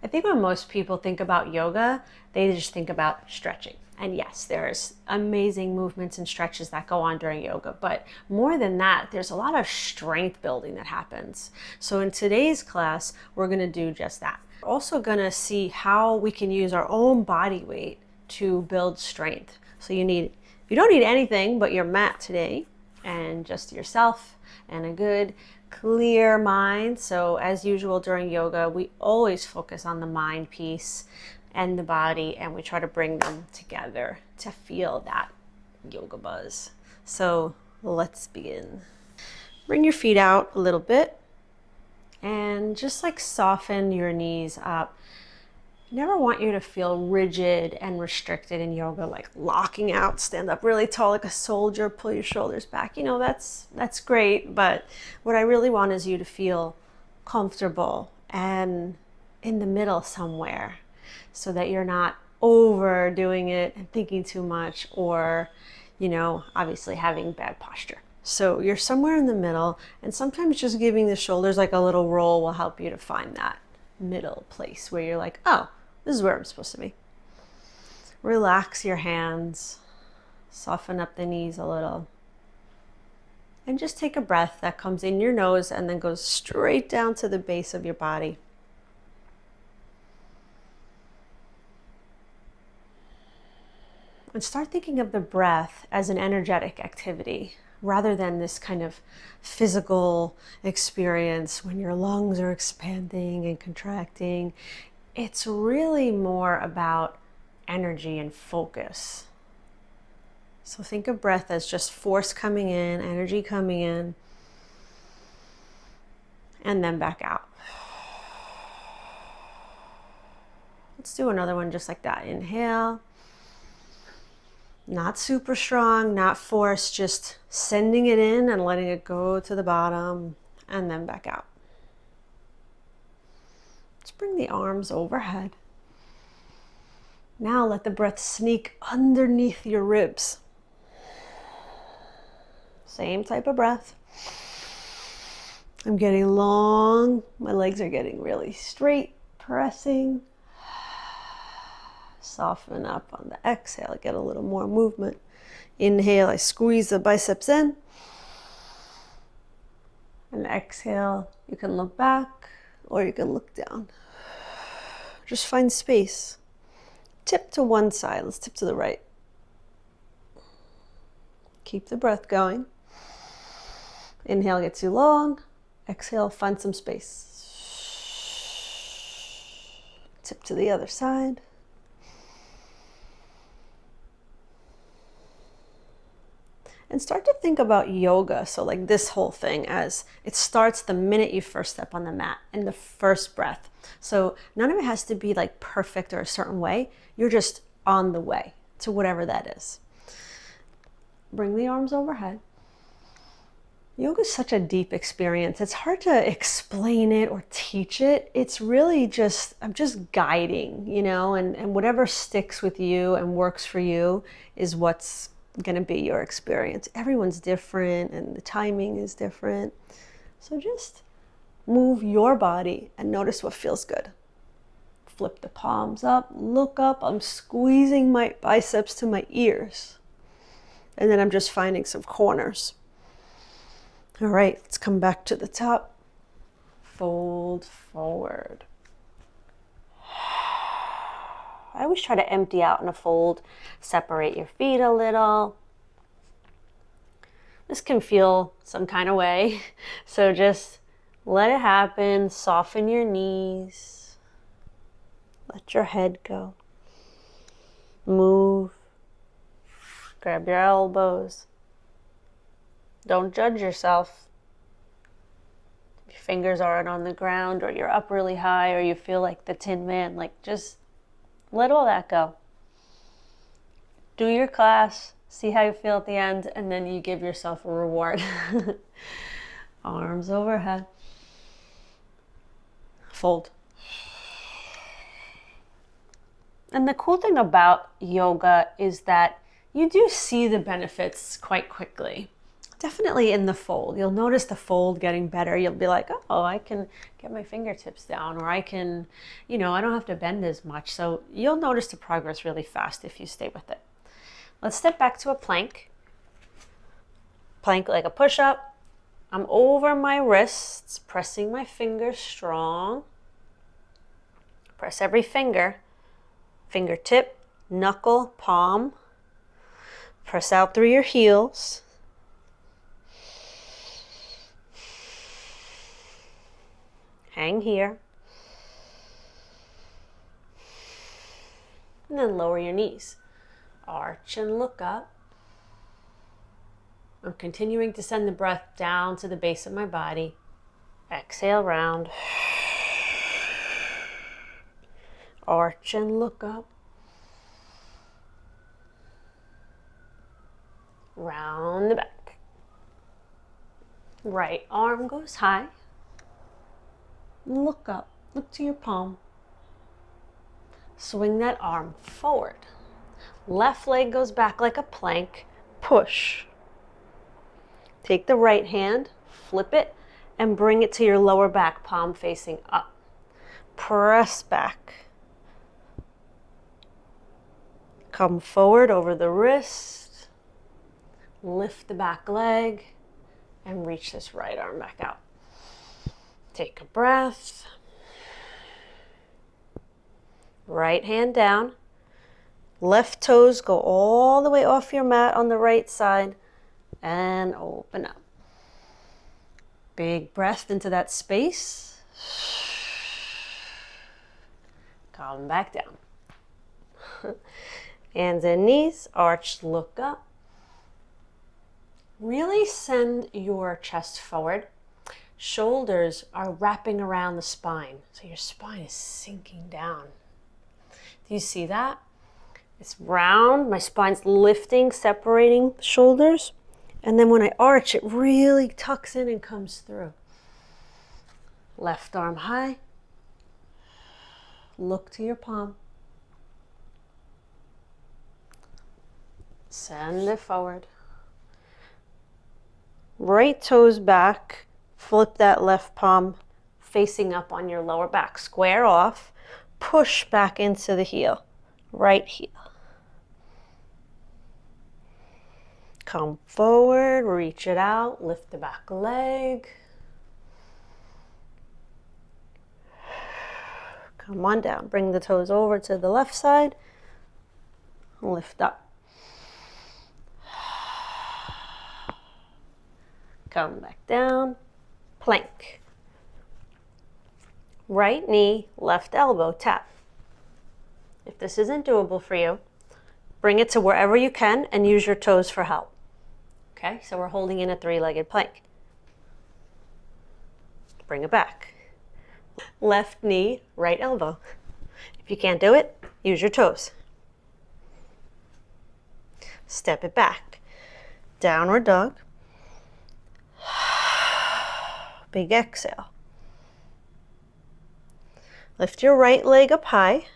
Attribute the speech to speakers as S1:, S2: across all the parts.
S1: I think when most people think about yoga, they just think about stretching. And yes, there's amazing movements and stretches that go on during yoga, but more than that, there's a lot of strength building that happens. So in today's class, we're going to do just that. We're also going to see how we can use our own body weight to build strength. So you don't need anything but your mat today and just yourself and a good clear mind. So as usual during yoga, we always focus on the mind piece and the body, and we try to bring them together to feel that yoga buzz. So let's begin. Bring your feet out a little bit and just like soften your knees up. I never want you to feel rigid and restricted in yoga, like locking out, stand up really tall like a soldier, pull your shoulders back. You know, that's great, but what I really want is you to feel comfortable and in the middle somewhere, so that you're not overdoing it and thinking too much, or, you know, obviously having bad posture. So you're somewhere in the middle, and sometimes just giving the shoulders like a little roll will help you to find that middle place where you're like, oh, this is where I'm supposed to be. Relax your hands, soften up the knees a little, and just take a breath that comes in your nose and then goes straight down to the base of your body. And start thinking of the breath as an energetic activity rather than this kind of physical experience when your lungs are expanding and contracting. It's really more about energy and focus. So think of breath as just force coming in, energy coming in, and then back out. Let's do another one just like that. Inhale. Not super strong, not forced, just sending it in and letting it go to the bottom, and then back out. Let's bring the arms overhead. Now let the breath sneak underneath your ribs. Same type of breath. I'm getting long. My legs are getting really straight, pressing. Soften up on the exhale, get a little more movement. Inhale, I squeeze the biceps in. And exhale, you can look back or you can look down. Just find space. Tip to one side, let's tip to the right. Keep the breath going. Inhale gets you long. Exhale, find some space. Tip to the other side. And start to think about yoga, so like this whole thing, as it starts the minute you first step on the mat, in the first breath. So none of it has to be like perfect or a certain way. You're just on the way to whatever that is. Bring the arms overhead. Yoga is such a deep experience. It's hard to explain it or teach it. It's really just, I'm just guiding, you know, and whatever sticks with you and works for you is what's going to be your experience. Everyone's different and the timing is different. So just move your body and notice what feels good. Flip the palms up, look up. I'm squeezing my biceps to my ears. And then I'm just finding some corners. All right, let's come back to the top. Fold forward. I always try to empty out in a fold, separate your feet a little. This can feel some kind of way, so just let it happen. Soften your knees. Let your head go. Move. Grab your elbows. Don't judge yourself. If your fingers aren't on the ground, or you're up really high, or you feel like the Tin Man, like just let all that go. Do your class, see how you feel at the end, and then you give yourself a reward. Arms overhead. Fold. And the cool thing about yoga is that you do see the benefits quite quickly. definitely in the fold. You'll notice the fold getting better. You'll be like, oh, I can get my fingertips down, or I can, I don't have to bend as much. So you'll notice the progress really fast if you stay with it. Let's step back to a plank. Plank like a push-up. I'm over my wrists, pressing my fingers strong. Press every finger, fingertip, knuckle, palm. Press out through your heels. Hang here. And then lower your knees. Arch and look up. I'm continuing to send the breath down to the base of my body. Exhale, round. Arch and look up. Round the back. Right arm goes high. Look up. Look to your palm. Swing that arm forward. Left leg goes back like a plank. Push. Take the right hand, flip it, and bring it to your lower back, palm facing up. Press back. Come forward over the wrist. Lift the back leg and reach this right arm back out. Take a breath. Right hand down. Left toes go all the way off your mat on the right side and open up. Big breath into that space. Come back down. Hands and knees, arch, look up. Really send your chest forward. Shoulders are wrapping around the spine, so your spine is sinking down. Do you see that? It's round, my spine's lifting, separating the shoulders. And then when I arch, it really tucks in and comes through. Left arm high. Look to your palm. Send it forward. Right toes back. Flip that left palm facing up on your lower back. Square off. Push back into the heel. Right heel. Come forward, reach it out, lift the back leg. Come on down. Bring the toes over to the left side. Lift up. Come back down. Plank. Right knee, left elbow, tap. If this isn't doable for you, bring it to wherever you can and use your toes for help. Okay, so we're holding in a three-legged plank. Bring it back. Left knee, right elbow. If you can't do it, use your toes. Step it back. Downward dog. Big exhale. Lift your right leg up high.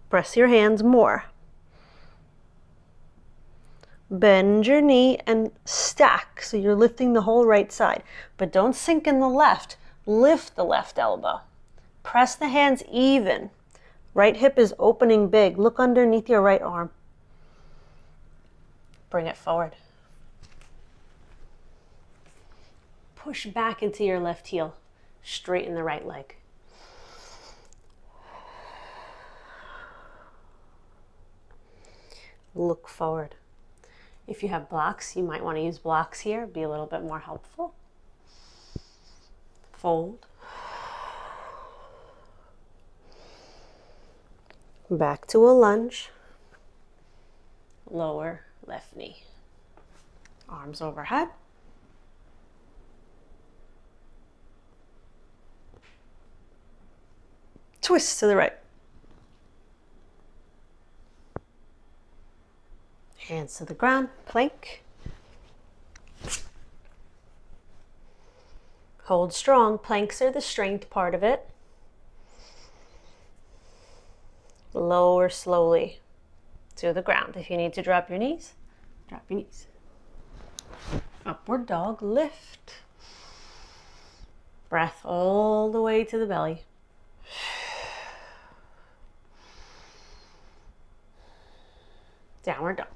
S1: Press your hands more. Bend your knee and stack, so you're lifting the whole right side. But don't sink in the left. Lift the left elbow. Press the hands even. Right hip is opening big. Look underneath your right arm. Bring it forward. Push back into your left heel. Straighten the right leg. Look forward. If you have blocks, you might want to use blocks here. Be a little bit more helpful. Fold. Back to a lunge. Lower left knee. Arms overhead. Twist to the right. Hands to the ground, plank. Hold strong. Planks are the strength part of it. Lower slowly to the ground. If you need to drop your knees, Drop your knees. Upward dog, lift. Breath all the way to the belly. Downward dog.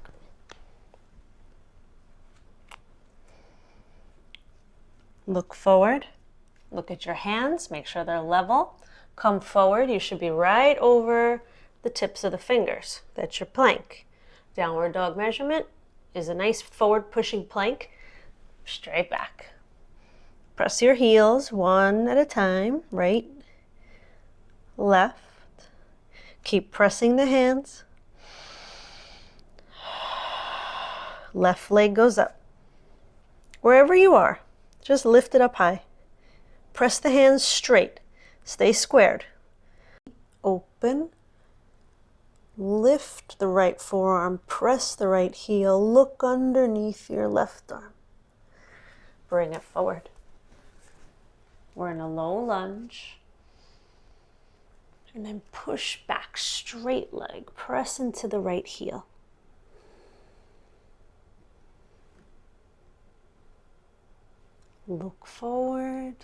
S1: Look forward. Look at your hands. Make sure they're level. Come forward. You should be right over the tips of the fingers. That's your plank. Downward dog measurement is a nice forward pushing plank. Straight back. Press your heels one at a time. Right, left. Keep pressing the hands. Left leg goes up. Wherever you are, just lift it up high. Press the hands straight. Stay squared. Open. Lift the right forearm. Press the right heel. Look underneath your left arm. Bring it forward. We're in a low lunge. And then push back, straight leg. Press into the right heel. Look forward.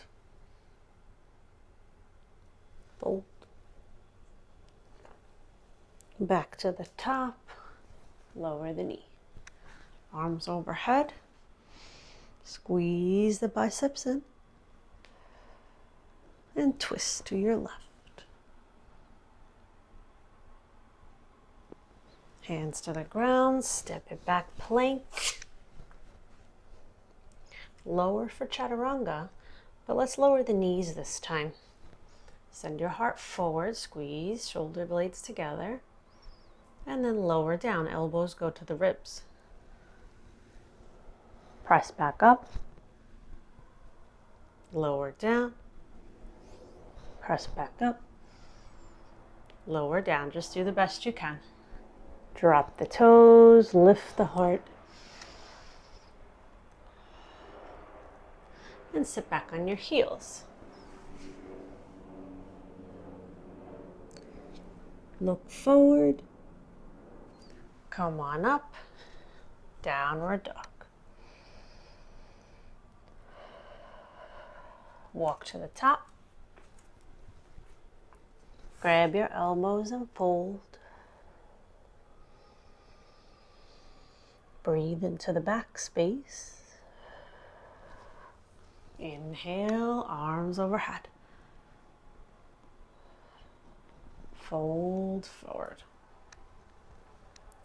S1: Fold. Back to the top. Lower the knee. Arms overhead. Squeeze the biceps in. And twist to your left. Hands to the ground. Step it back, plank. Lower for chaturanga, but let's lower the knees this time. Send your heart forward, squeeze shoulder blades together, and then lower down. Elbows go to the ribs. Press back up, lower down, press back up, lower down. Just do the best you can. Drop the toes, lift the heart, and sit back on your heels. Look forward. Come on up. Downward dog. Walk to the top. Grab your elbows and fold. Breathe into the back space. Inhale, arms overhead. Fold forward.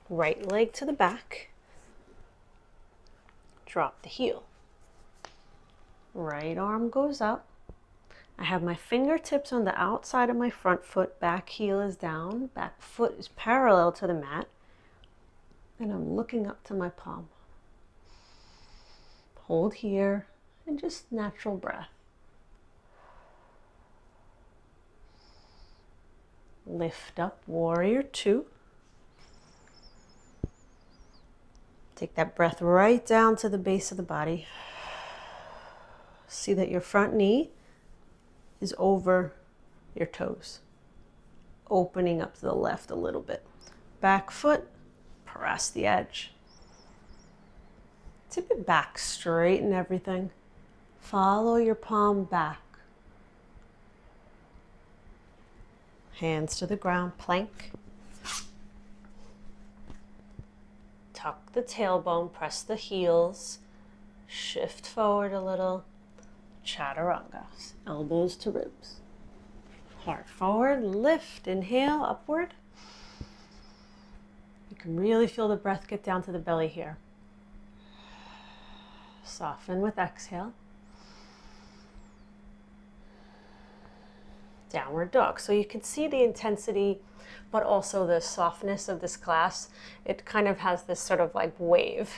S1: Right leg to the back. Drop the heel. Right arm goes up. I have my fingertips on the outside of my front foot. Back heel is down. Back foot is parallel to the mat. And I'm looking up to my palm. Hold here. And just natural breath. Lift up, warrior two. Take that breath right down to the base of the body. See that your front knee is over your toes. Opening up to the left a little bit. Back foot, press the edge. Tip it back, straighten everything. Follow your palm back. Hands to the ground, plank. Tuck the tailbone, press the heels. Shift forward a little. Chaturanga, elbows to ribs. Heart forward, lift, inhale, upward. You can really feel the breath get down to the belly here. Soften with exhale. Downward dog. So you can see the intensity, but also the softness of this class. It kind of has this sort of like wave.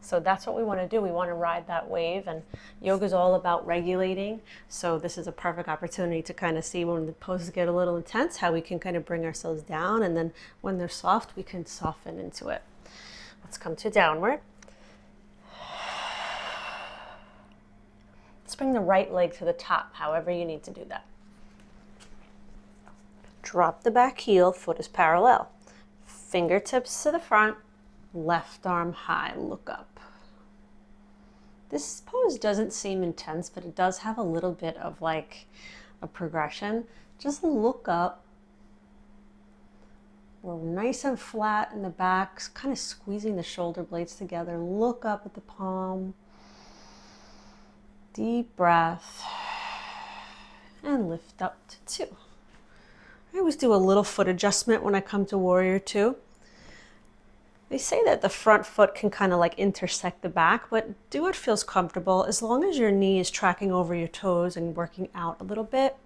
S1: So that's what we want to do. We want to ride that wave, and yoga is all about regulating. So this is a perfect opportunity to kind of see when the poses get a little intense, how we can kind of bring ourselves down, and then when they're soft, we can soften into it. Let's come to downward. Let's bring the right leg to the top, however you need to do that. Drop the back heel, foot is parallel. Fingertips to the front, Left arm high, look up. This pose doesn't seem intense, but it does have a little bit of like a progression. Just look up. We're nice and flat in the back, kind of squeezing the shoulder blades together. Look up at the palm. Deep breath. And lift up to 2. I always do a little foot adjustment when I come to Warrior 2. They say that the front foot can kind of like intersect the back, but do what feels comfortable as long as your knee is tracking over your toes and working out a little bit,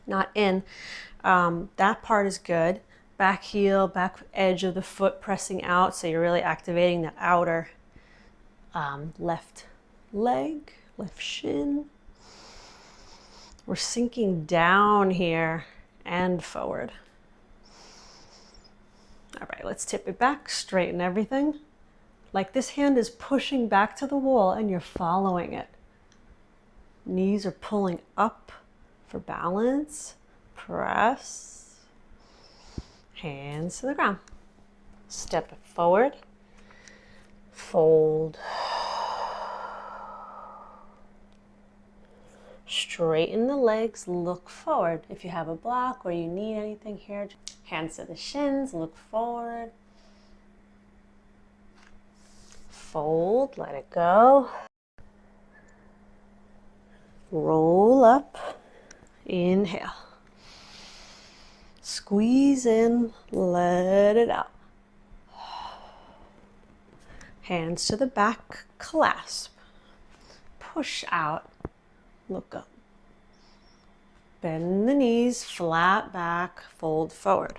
S1: not in. That part is good. Back heel, back edge of the foot pressing out, so you're really activating that outer left leg, left shin. We're sinking down here and forward. All right, let's tip it back, straighten everything. Like this hand is pushing back to the wall and you're following it. Knees are pulling up for balance. Press. Hands to the ground. Step it forward. Fold. Straighten the legs, look forward. If you have a block or you need anything here, hands to the shins, look forward. Fold, let it go. Roll up, inhale. Squeeze in, let it out. Hands to the back, clasp. Push out. Look up. Bend the knees, flat back, fold forward.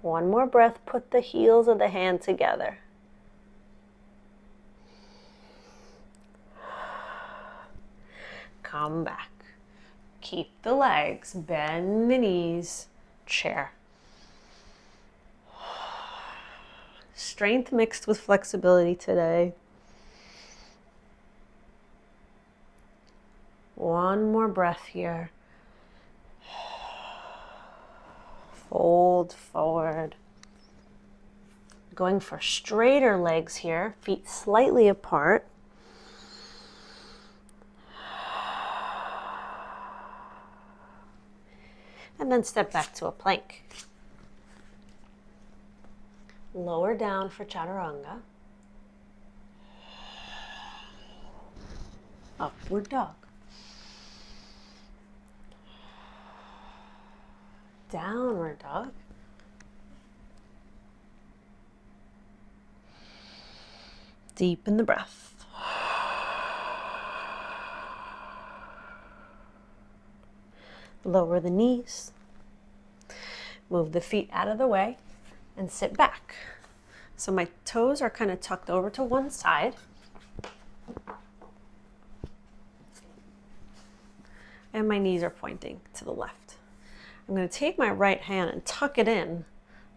S1: One more breath, put the heels of the hand together. Come back. Keep the legs, bend the knees, chair. Strength mixed with flexibility today. One more breath here. Fold forward. Going for straighter legs here, feet slightly apart. And then step back to a plank. Lower down for chaturanga. Upward dog. Downward dog. Deepen the breath. Lower the knees. Move the feet out of the way and sit back. So my toes are kind of tucked over to one side. And my knees are pointing to the left. I'm going to take my right hand and tuck it in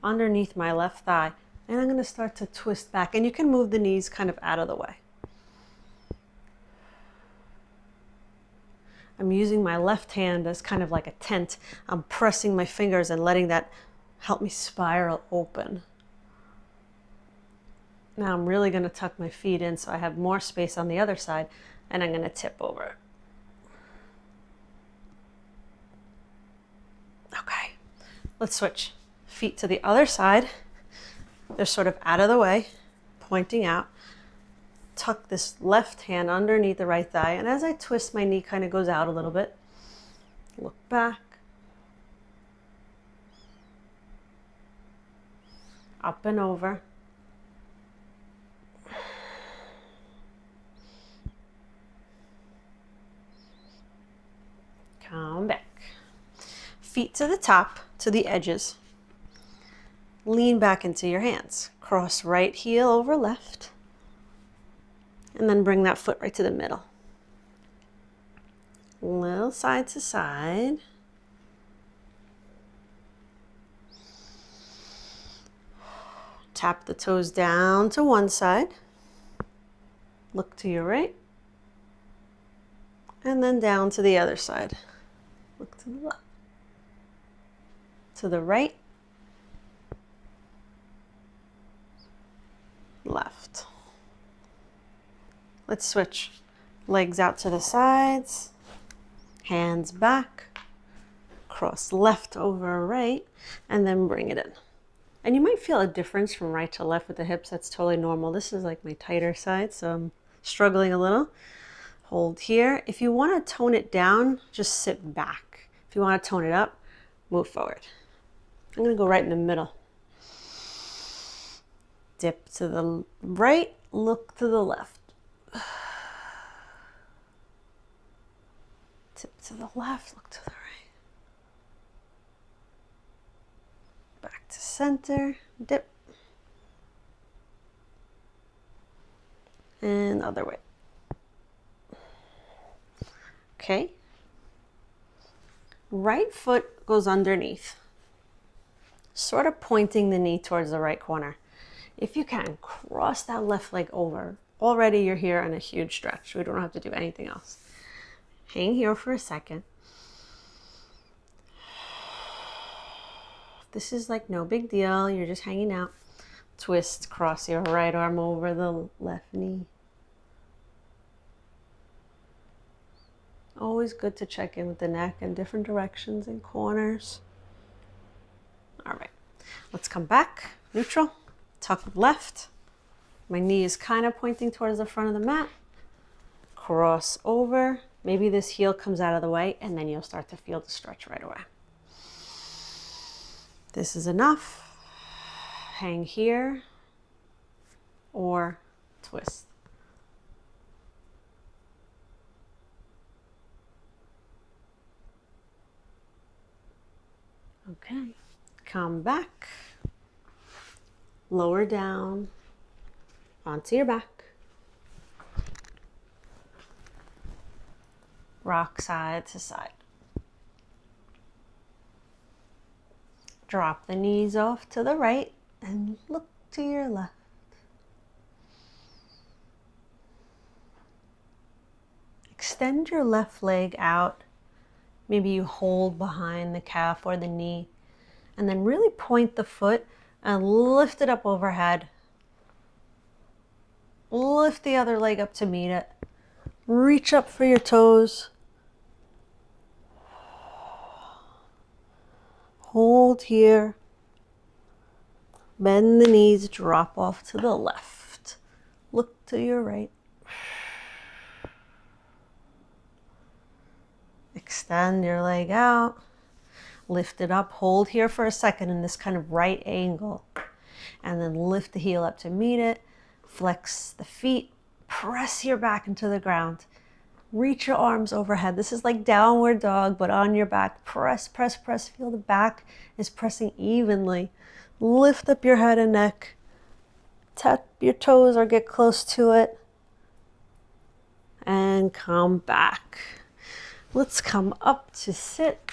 S1: underneath my left thigh. And I'm going to start to twist back. And you can move the knees kind of out of the way. I'm using my left hand as kind of like a tent. I'm pressing my fingers and letting that help me spiral open. Now I'm really going to tuck my feet in so I have more space on the other side, and I'm going to tip over. Okay, let's switch. Feet to the other side. They're sort of out of the way, pointing out. Tuck this left hand underneath the right thigh, and as I twist, my knee kind of goes out a little bit. Look back. Up and over. Come back. Feet to the top, to the edges. Lean back into your hands. Cross right heel over left. And then bring that foot right to the middle. Little side to side. Tap the toes down to one side. Look to your right. And then down to the other side. Look to the left. To the right. Left. Let's switch. Legs out to the sides. Hands back. Cross left over right. And then bring it in. And you might feel a difference from right to left with the hips. That's totally normal. This is like my tighter side, so I'm struggling a little. Hold here. If you want to tone it down, just sit back. If you want to tone it up, move forward. I'm going to go right in the middle. Dip to the right, look to the left. Dip to the left, look to the right. Back to center, dip. And other way. Okay. Right foot goes underneath, sort of pointing the knee towards the right corner. If you can, cross that left leg over. Already you're here in a huge stretch. We don't have to do anything else. Hang here for a second. This is like no big deal. You're just hanging out. Twist, cross your right arm over the left knee. Always good to check in with the neck in different directions and corners. All right, let's come back. Neutral, tuck left. My knee is kind of pointing towards the front of the mat. Cross over. Maybe this heel comes out of the way, and then you'll start to feel the stretch right away. This is enough. Hang here or twist. Okay, come back, lower down, onto your back. Rock side to side. Drop the knees off to the right and look to your left. Extend your left leg out. Maybe you hold behind the calf or the knee, and then really point the foot and lift it up overhead. Lift the other leg up to meet it. Reach up for your toes. Hold here. Bend the knees, drop off to the left. Look to your right. Extend your leg out, lift it up, hold here for a second in this kind of right angle, and then lift the heel up to meet it, flex the feet, press your back into the ground, reach your arms overhead. This is like downward dog, but on your back. Press, press, press. Feel the back is pressing evenly. Lift up your head and neck, tap your toes or get close to it, and come back. Let's come up to sit.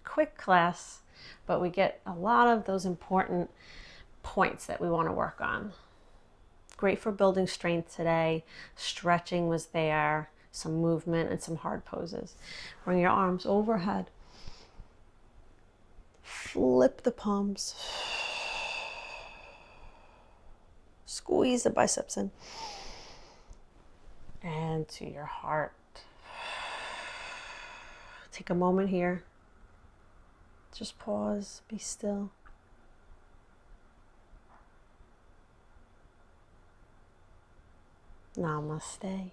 S1: Quick class, but we get a lot of those important points that we want to work on. Great for building strength today. Stretching was there, some movement and some hard poses. Bring your arms overhead. Flip the palms. Squeeze the biceps in. And to your heart. Take a moment here. Just pause, be still. Namaste.